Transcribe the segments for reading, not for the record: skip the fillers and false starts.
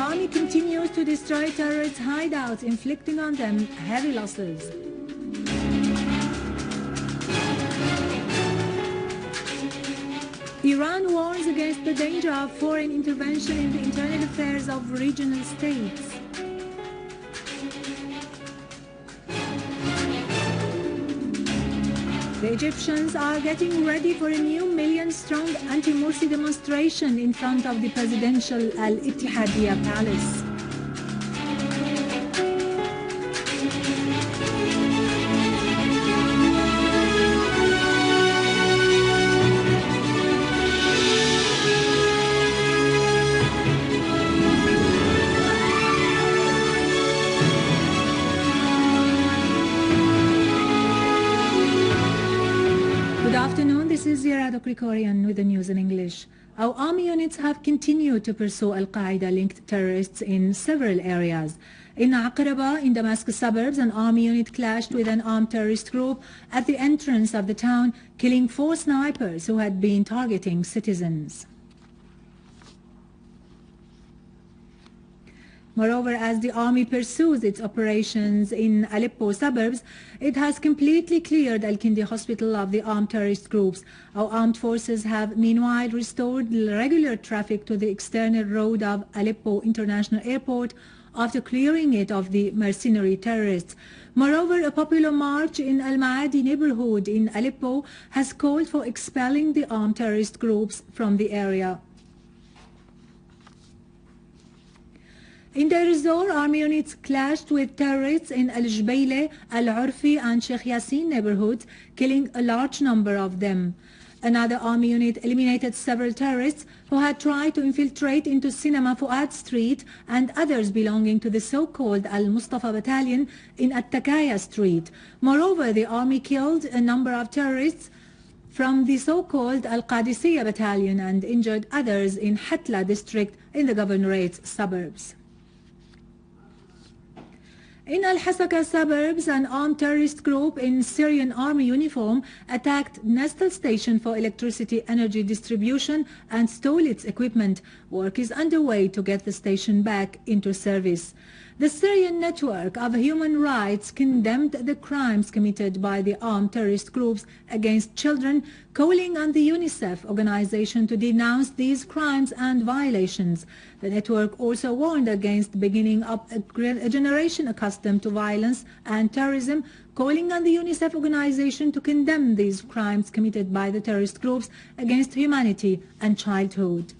army continues to destroy terrorist hideouts, inflicting on them heavy losses. Iran warns against the danger of foreign intervention in the internal affairs of regional states. The Egyptians are getting ready for a new million-strong anti-Morsi demonstration in front of the presidential Al-Ittihadiyya palace. This is Ziyara Krikorian with the news in English. Our army units have continued to pursue al-Qaeda-linked terrorists in several areas. In Aqraba, in Damascus suburbs, an army unit clashed with an armed terrorist group at the entrance of the town, killing 4 snipers who had been targeting citizens. Moreover, as the army pursues its operations in Aleppo suburbs, it has completely cleared Al-Kindi hospital of the armed terrorist groups. Our armed forces have meanwhile restored regular traffic to the external road of Aleppo International Airport after clearing it of the mercenary terrorists. Moreover, a popular march in al-Maadi neighborhood in Aleppo has called for expelling the armed terrorist groups from the area. In Deir ez-Zor, army units clashed with terrorists in Al-Jubayleh, Al-Urfi and Sheikh Yassin neighborhoods, killing a large number of them. Another army unit eliminated several terrorists who had tried to infiltrate into Cinema Fuad Street and others belonging to the so-called Al-Mustafa Battalion in At-Takaya Street. Moreover, the army killed a number of terrorists from the so-called Al-Qadisiyya Battalion and injured others in Hatla district in the governorate's suburbs. In Al-Hasaka suburbs, an armed terrorist group in Syrian army uniform attacked Nestle station for electricity energy distribution and stole its equipment. Work is underway to get the station back into service. The Syrian network of human rights condemned the crimes committed by the armed terrorist groups against children, calling on the UNICEF organization to denounce these crimes and violations. The network also warned against beginning up a generation accustomed to violence and terrorism, calling on the UNICEF organization to condemn these crimes committed by the terrorist groups against humanity and childhood.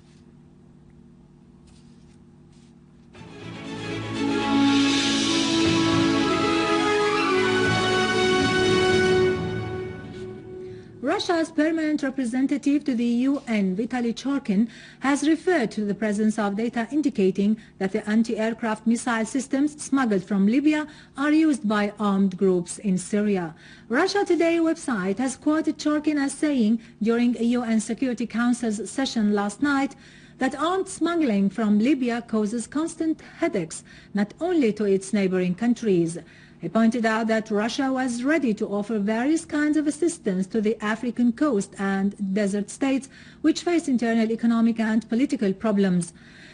Russia's permanent representative to the UN, Vitaly Churkin, has referred to the presence of data indicating that the anti-aircraft missile systems smuggled from Libya are used by armed groups in Syria. Russia Today website has quoted Churkin as saying during a UN Security Council's session last night that armed smuggling from Libya causes constant headaches, not only to its neighboring countries. He pointed out that Russia was ready to offer various kinds of assistance to the African coast and desert states which face internal economic and political problems.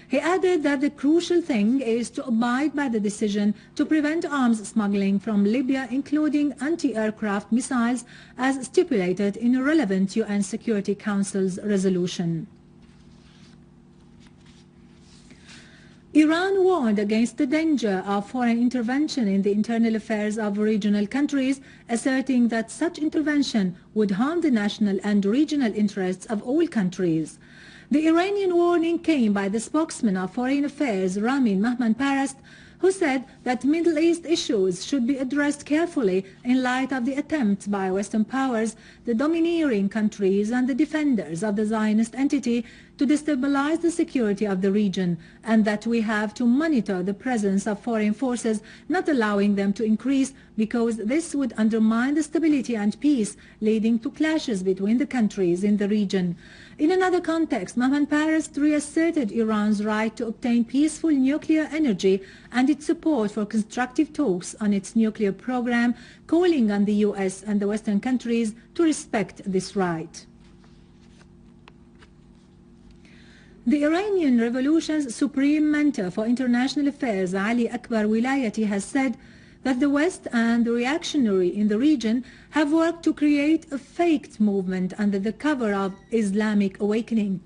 He added that the crucial thing is to abide by the decision to prevent arms smuggling from Libya, including anti-aircraft missiles, as stipulated in a relevant UN Security Council's resolution. Iran warned against the danger of foreign intervention in the internal affairs of regional countries, asserting that such intervention would harm the national and regional interests of all countries. The Iranian warning came by the spokesman of Foreign Affairs, Ramin Mahmanparast, who said that Middle East issues should be addressed carefully in light of the attempts by Western powers, the domineering countries and the defenders of the Zionist entity to destabilize the security of the region, and that we have to monitor the presence of foreign forces, not allowing them to increase, because this would undermine the stability and peace, leading to clashes between the countries in the region. In another context, Mahmanparast reasserted Iran's right to obtain peaceful nuclear energy and its support for constructive talks on its nuclear program, calling on the US and the Western countries to respect this right. The Iranian Revolution's Supreme Mentor for International Affairs, Ali Akbar Wilayati, has said that the West and the reactionary in the region have worked to create a faked movement under the cover of Islamic awakening.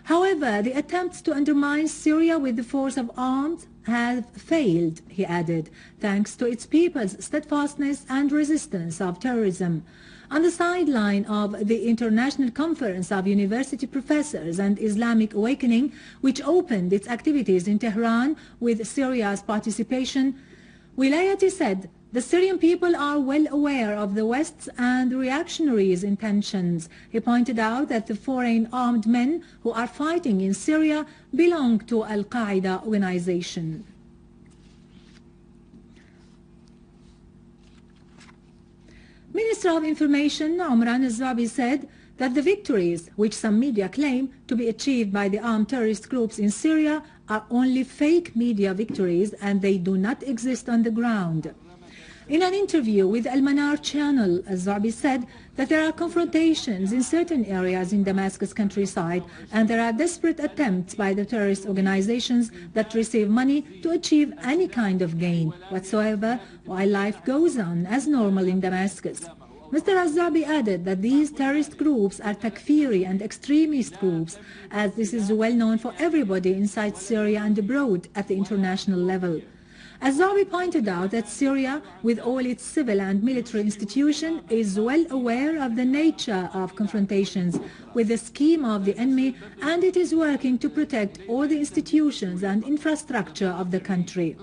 However, the attempts to undermine Syria with the force of arms have failed, he added, thanks to its people's steadfastness and resistance of terrorism. On the sideline of the International Conference of University Professors and Islamic Awakening, which opened its activities in Tehran with Syria's participation, Wilayati said, "The Syrian people are well aware of the West's and reactionaries' intentions." He pointed out that the foreign armed men who are fighting in Syria belong to al-Qaeda organization. Minister of Information Omran al-Zabi said that the victories which some media claim to be achieved by the armed terrorist groups in Syria are only fake media victories and they do not exist on the ground. In an interview with Al-Manar channel, al-Zabi said that there are confrontations in certain areas in Damascus countryside and there are desperate attempts by the terrorist organizations that receive money to achieve any kind of gain whatsoever while life goes on as normal in Damascus. Mr. al-Zabi added that these terrorist groups are takfiri and extremist groups, as this is well known for everybody inside Syria and abroad at the international level. Al-Zabi pointed out that Syria, with all its civil and military institutions, is well aware of the nature of confrontations with the scheme of the enemy, and it is working to protect all the institutions and infrastructure of the country.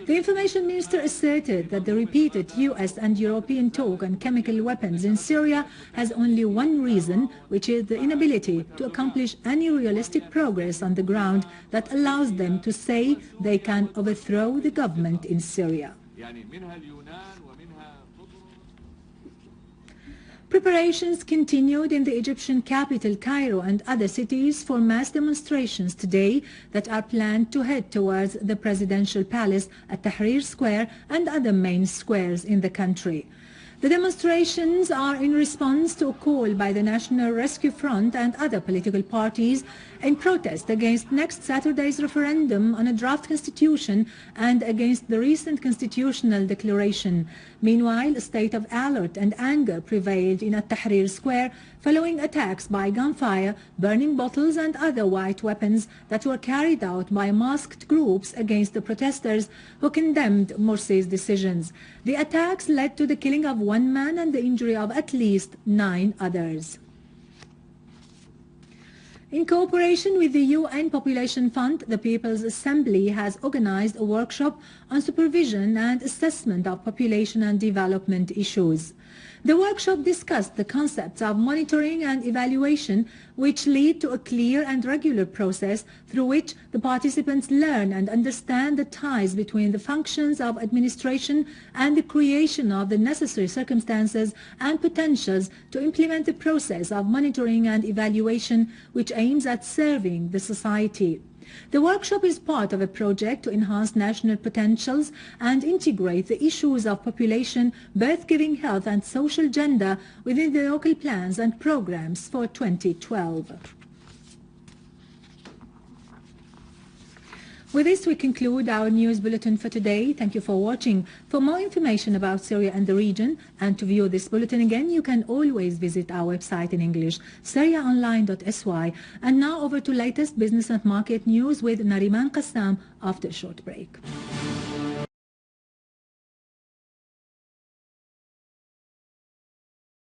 The information minister asserted that the repeated US and European talk on chemical weapons in Syria has only one reason, which is the inability to accomplish any realistic progress on the ground that allows them to say they can overthrow the government in Syria. Preparations continued in the Egyptian capital Cairo and other cities for mass demonstrations today that are planned to head towards the presidential palace at Tahrir Square and other main squares in the country. The demonstrations are in response to a call by the National Rescue Front and other political parties in protest against next Saturday's referendum on a draft constitution and against the recent constitutional declaration. Meanwhile, a state of alert and anger prevailed in Tahrir Square following attacks by gunfire, burning bottles and other white weapons that were carried out by masked groups against the protesters who condemned Morsi's decisions. The attacks led to the killing of one man and the injury of at least 9 others. In cooperation with the UN Population Fund, the People's Assembly has organized a workshop on supervision and assessment of population and development issues. The workshop discussed the concepts of monitoring and evaluation, which lead to a clear and regular process through which the participants learn and understand the ties between the functions of administration and the creation of the necessary circumstances and potentials to implement the process of monitoring and evaluation, which aims at serving the society. The workshop is part of a project to enhance national potentials and integrate the issues of population, birth-giving health and social gender within the local plans and programs for 2012. With this, we conclude our news bulletin for today. Thank you for watching. For more information about Syria and the region, and to view this bulletin again, you can always visit our website in English, syriaonline.sy. And now over to latest business and market news with Nariman Qassam after a short break.